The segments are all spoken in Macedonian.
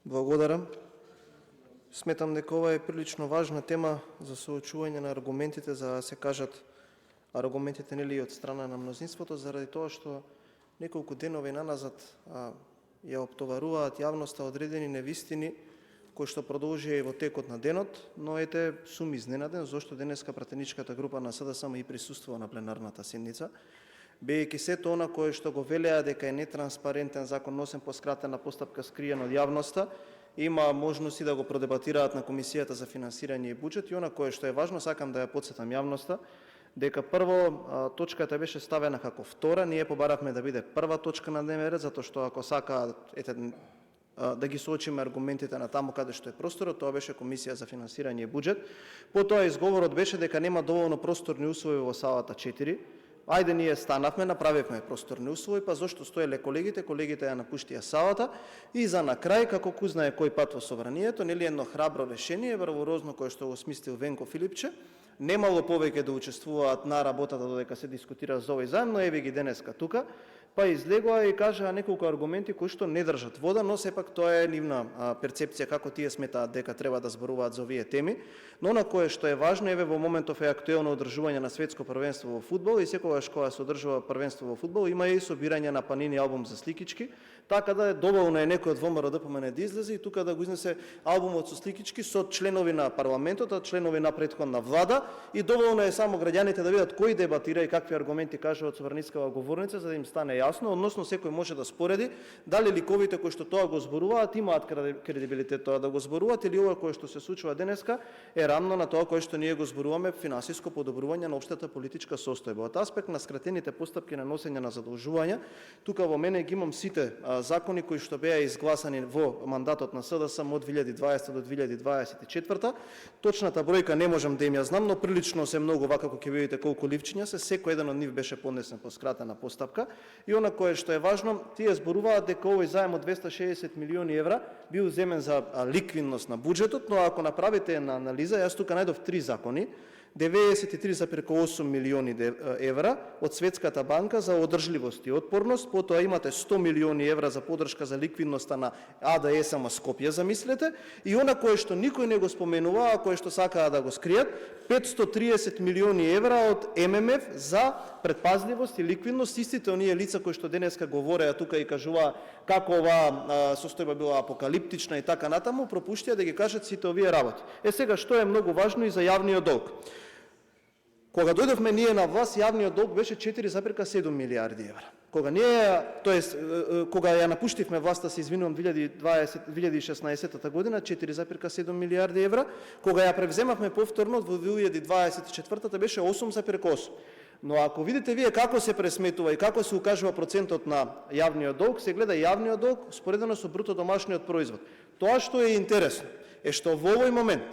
Благодарам. Сметам дека ова е прилично важна тема за соочување на аргументите, за да се кажат аргументите нели од страна на мнозинството, заради тоа што неколку денови наназад ја оптоваруваат јавноста одредени невистини кои што продолжија и во текот на денот, но ете сум изненаден зошто денеска пратеничката група на СДСМ и присуствува на пленарната седница, бидејќи сето она кое што го велеа дека е нетранспарентен закон носен по скратена постапка скриен од јавноста, има можности да го продебатираат на Комисијата за финансирање и буџет. И она кое што е важно, сакам да ја потсетам јавноста, дека прво точката беше ставена како втора, ние побаравме да биде прва точка на дневен ред, затоа што ако сакаат да ги соочиме аргументите на таму каде што е просторот, тоа беше Комисија за финансирање и буџет. Потоа изговорот беше дека нема доволно просторни услови во салата 4. Ајде ние станавме, направивме просторни услови, па зошто стоеле колегите ја напуштија салата и за на крај, како ку знае кој пат во собранието, нели едно храбро решение, врворозно кое што го смислил Венко Филипче, немало повеќе да учествуваат на работата додека се дискутира за овој заем, но еве ги денеска тука, па излегоа и кажаа неколку аргументи кои што не држат вода, но сепак тоа е нивна перцепција како тие сметаат дека треба да зборуваат за овие теми. Но на кое што е важно, еве во моментов е актуелно одржување на светско првенство во фудбал и секогаш кога се одржува првенство во фудбал има и собирање на Панини албум за сликички, така да е доволно е некој од ВМРО ДПМН да излезе и тука да го изнесе албумот со сликички со членови на парламентот, членови на претходна влада и доволно е само граѓаните да видат кој дебатира и какви аргументи кажуваат собраницкава говорница за да им стане јасно, односно секој може да спореди дали ликовите кои што тоа го зборуваат имаат кредибилитет тоа да го зборуваат или ова кое што се случува денеска е рамно на тоа кое што ние го зборуваме финансиско подобрување на општата политичка состојба. Од аспект на скратените постапки на носење на задолжувања, тука во мене ги имам сите закони кои што беа изгласани во мандатот на СДСМ од 2020 до 2024. Точната бројка не можам да им ја знам, но прилично се многу, вака како ќе видите колку ливчиња се, секој еден од нив беше поднесен по скратена постапка. И она кое што е важно, тие зборуваат дека овој заем од 260 милиони евра бил земен за ликвидност на буџетот, но ако направите на анализа, јас тука најдов 3 закони, 93,8 милиони евра од Светската банка за одржливост и отпорност, потоа имате 100 милиони евра за подршка за ликвидноста на АДСМ Скопје, замислете, и она кое што никој не го споменува, а кое што сакаа да го скријат, 530 милиони евра од ММФ за предпазливост и ликвидност. Истите оние лица кои што денеска говореа тука и кажуваа како оваа состојба била апокалиптична и така натаму, пропуштија да ги кажат сите овие работи. Сега, што е многу важно и за јавниот долг. Кога дојдовме ние на власт, јавниот долг беше 4,7 милиарди евра. Кога кога ја напуштивме власта, се извинувам, 2016 година, 4,7 милиарди евра. Кога ја превземавме повторно во 2024 беше 8,8. Но ако видите вие како се пресметува и како се укажува процентот на јавниот долг, се гледа јавниот долг споредено со бруто домашниот производ. Тоа што е интересно е што во овој момент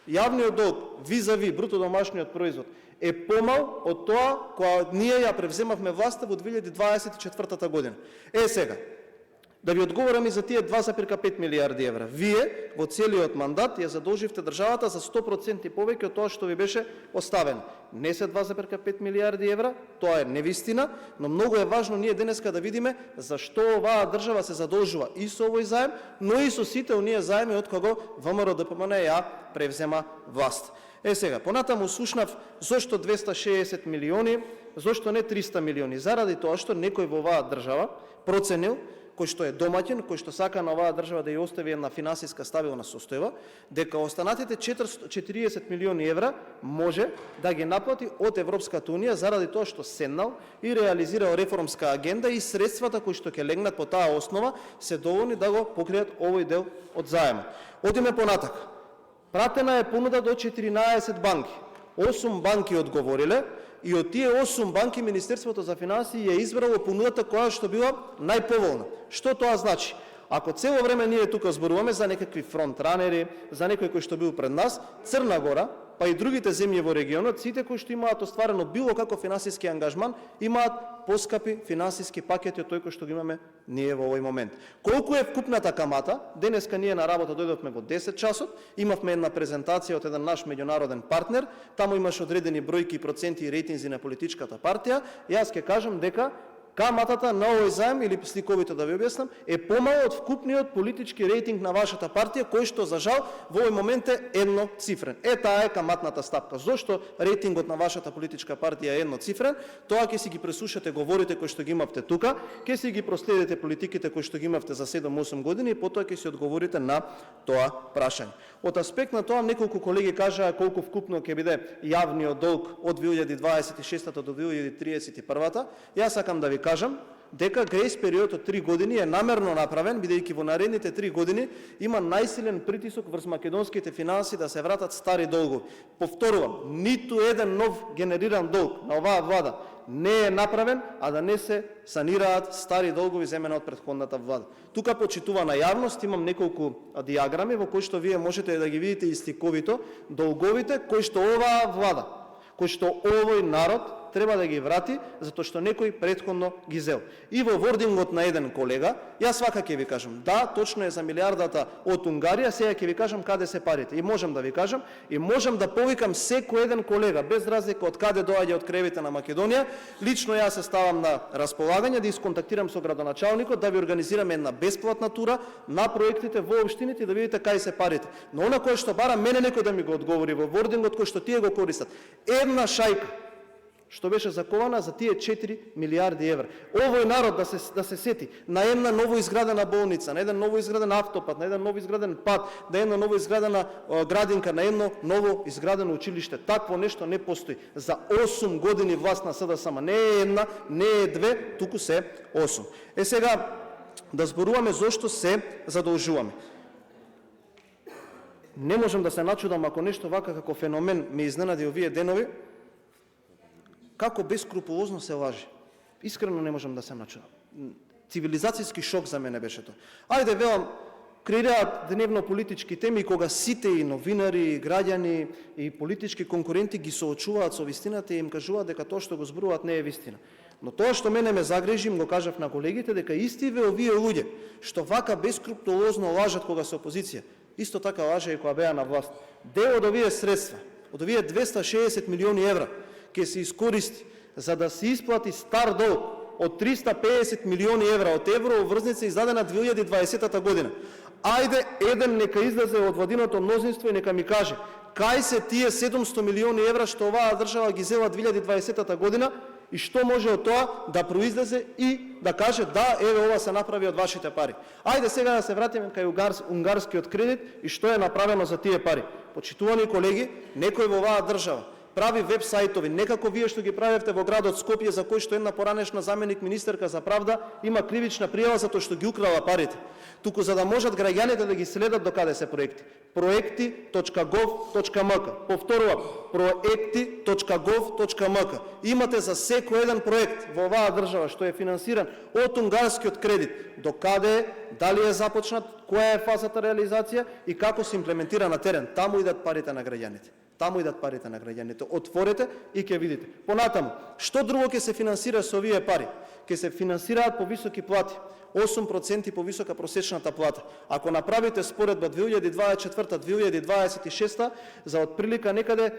јавниот долг визави бруто домашниот производ е помал од тоа кога ние ја превземавме власта во 2024 година. Сега, да ви одговорам и за тие 2,5 милиарди евра. Вие во целиот мандат ја задолживте државата за 100% повеќе од тоа што ви беше оставено. Не се 2,5 милиарди евра, тоа е невистина, но многу е важно ние денеска да видиме зашто оваа држава се задолжува и со овој заем, но и со сите оние заеми од кога ВМРО ДПМН ја превзема власт. Сега, понатаму слушнав зошто 260 милиони, зошто не 300 милиони, заради тоа што некој во оваа држава проценил, кој што е домаќин, кој што сака на оваа држава да ја остави една финансиска стабилна состојба, дека останатите 40 милиони евра може да ги наплати од Европската унија заради тоа што седнал и реализирал реформска агенда и средствата кои што ќе легнат по таа основа се доволни да го покријат овој дел од заемот. Одиме понатака. Пратена е понуда до 14 банки. 8 банки одговориле и од тие 8 банки Министерството за финансии ја избрало понудата која што била најповолна. Што тоа значи? Ако цело време ние тука зборуваме за некакви фронтранери, за некој кој што бил пред нас, Црна Гора, па и другите земји во регионот, сите кои што имаат остварено било како финансиски ангажман, имаат поскапи финансиски пакети од тој кој што ги имаме ние во овој момент. Колку е вкупната камата? Денеска ние на работа дојдовме во 10 часот, имавме една презентација од еден наш меѓународен партнер, таму имаше одредени бројки, проценти и рейтинзи на политичката партија. Јас ќе кажам дека Каматата на овој заем, или сликовито да ви објаснам, е помало од вкупниот политички рейтинг на вашата партија, кој што за жал во овој момент е едноцифрен. Таа е каматната стапка. Зошто рейтингот на вашата политичка партија е едноцифрен? Тоа ќе си ги пресушате говорите кои што ги имавте тука, ќе си ги проследите политиките кои што ги имавте за 7-8 години и потоа ќе си одговорите на тоа прашање. Од аспект на тоа, неколку колеги кажаа колку вкупно ќе биде јавниот долг од 2026 до 2031. Јас сакам да ви кажам дека грејс период од 3 години е намерно направен, бидејќи во наредните 3 години има најсилен притисок врз македонските финанси да се вратат стари долгови. Повторувам, ниту еден нов генериран долг на оваа влада не е направен, а да не се санираат стари долгови земени од претходната влада. Тука, почитувана јавност, имам неколку диаграми во кои што вие можете да ги видите и сликовито долговите кои што оваа влада, кои што овој народ треба да ги врати, затоа што некој претходно ги зел. И во вордингот на еден колега, јас свака ќе ви кажам, да, точно е за милиардата од Унгарија, сега ќе ви кажам каде се парите. И можам да ви кажам, и можам да повикам секој еден колега, без разлика од каде доаѓа од кревите на Македонија, лично јас се ставам на располагање да исконтактирам со градоначалникот, да ви организираме една бесплатна тура на проектите во општините, да видите кај се парите. Но она кое што бара мене некој да ми го одговори во вордингот кој што тие го користат. Една шајка што беше закована за тие 4 милиарди евра. Овој народ да се сети на една ново изградена болница, на еден ново изграден автопат, на еден ново изграден пат, на една ново изградена градинка, на едно ново изградено училиште. Такво нешто не постои. За 8 години власт на СДСМ. Не е една, не е две, туку се 8. Сега да зборуваме зошто се задолжуваме. Не можам да се начудам ако нешто вака како феномен ме изненади овие денови, како бескрупулозно се лаже. Искрено не можам да се начудам. Цивилизацијски шок за мене беше тоа. Ајде, велам, креираат дневно политички теми кога сите и новинари, и граѓани, и политички конкуренти ги соочуваат со вистината и им кажуваат дека тоа што го зборуваат не е вистина. Но тоа што мене ме загрежи, го кажав на колегите, дека истиве овие луѓе што вака бескрупулозно лажат кога се опозиција, исто така лаже и кога беа на власт. Дел од овие средства, од овие 260 милиони евра, ќе се искористи за да се исплати стар долг од 350 милиони евра од еврообврзница издадена 2020 година. Ајде, еден нека излезе од владиното мнозинство и нека ми каже кај се тие 700 милиони евра што оваа држава ги зела 2020 година и што може од тоа да произлезе и да каже да, еве ова се направи од вашите пари. Ајде сега да се вратиме кај унгарскиот кредит и што е направено за тие пари. Почитувани колеги, некој во оваа држава прави веб-сајтови, некако вие што ги правевте во градот Скопје, за кој што една поранешна заменик министерка за правда има кривична пријава затоа што ги украла парите. Туку за да можат граѓаните да ги следат до каде се проекти. Проекти.gov.mk. Повторувам, проекти.gov.mk. Имате за секој еден проект во оваа држава што е финансиран од унгарскиот кредит, до каде е, дали е започнат, која е фазата реализација и како се имплементира на терен. Таму идат парите на граѓаните. Таму идат парите на граѓаните. Отворете и ќе видите. Понатаму, што друго ќе се финансира со овие пари? Ќе се финансираат по високи плати. 8% повисока просечната плата. Ако направите споредба 2024-2026 за отприлика некаде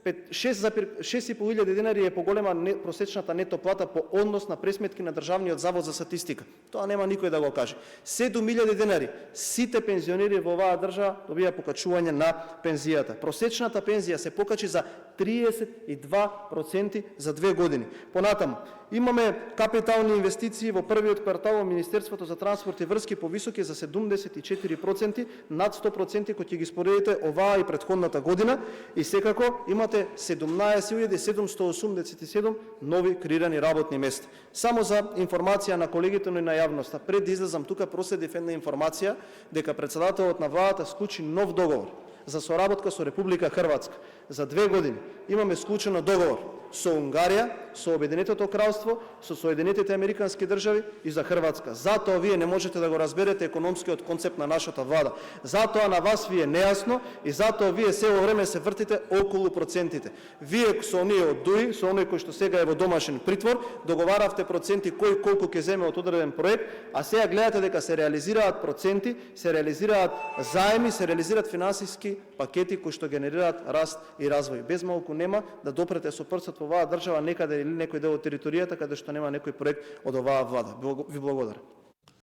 6.500 денари е поголема просечната нето плата по однос на пресметки на Државниот завод за статистика. Тоа нема никој да го каже. 7.000 денари. Сите пензионери во оваа држава добија покачување на пензијата. Просечната пензија се покачи за 32% за 2 години. Понатаму, имаме капитални инвестиции во првиот квартал во Министерството за транспорт и врски повисоки за 74%, над 100% кои ќе ги споредите оваа и претходната година, и секако имате 17.787 нови креирани работни места. Само за информација на колегите, но и на јавноста, пред да излезам тука проследив една информација дека председателот на владата склучи нов договор за соработка со Република Хрватска. За 2 години имаме склучено договор со Унгарија, со Обединетото кралство, со Соединетите Американски држави и за Хрватска. Затоа вие не можете да го разберете економскиот концепт на нашата влада. Затоа на вас ви е нејасно и затоа вие цело време се вртите околу процентите. Вие со оние од ДУИ, со оној кој што сега е во домашен притвор, договаравте проценти кој колку ќе земе од одреден проект, а сега гледате дека се реализираат проценти, се реализираат заеми, се реализираат финансиски пакети кои што генерираат раст и развој. Без малку нема да допрете со прстот во оваа држава некаде или некој дел од територијата каде што нема некој проект од оваа влада. Ви благодарам.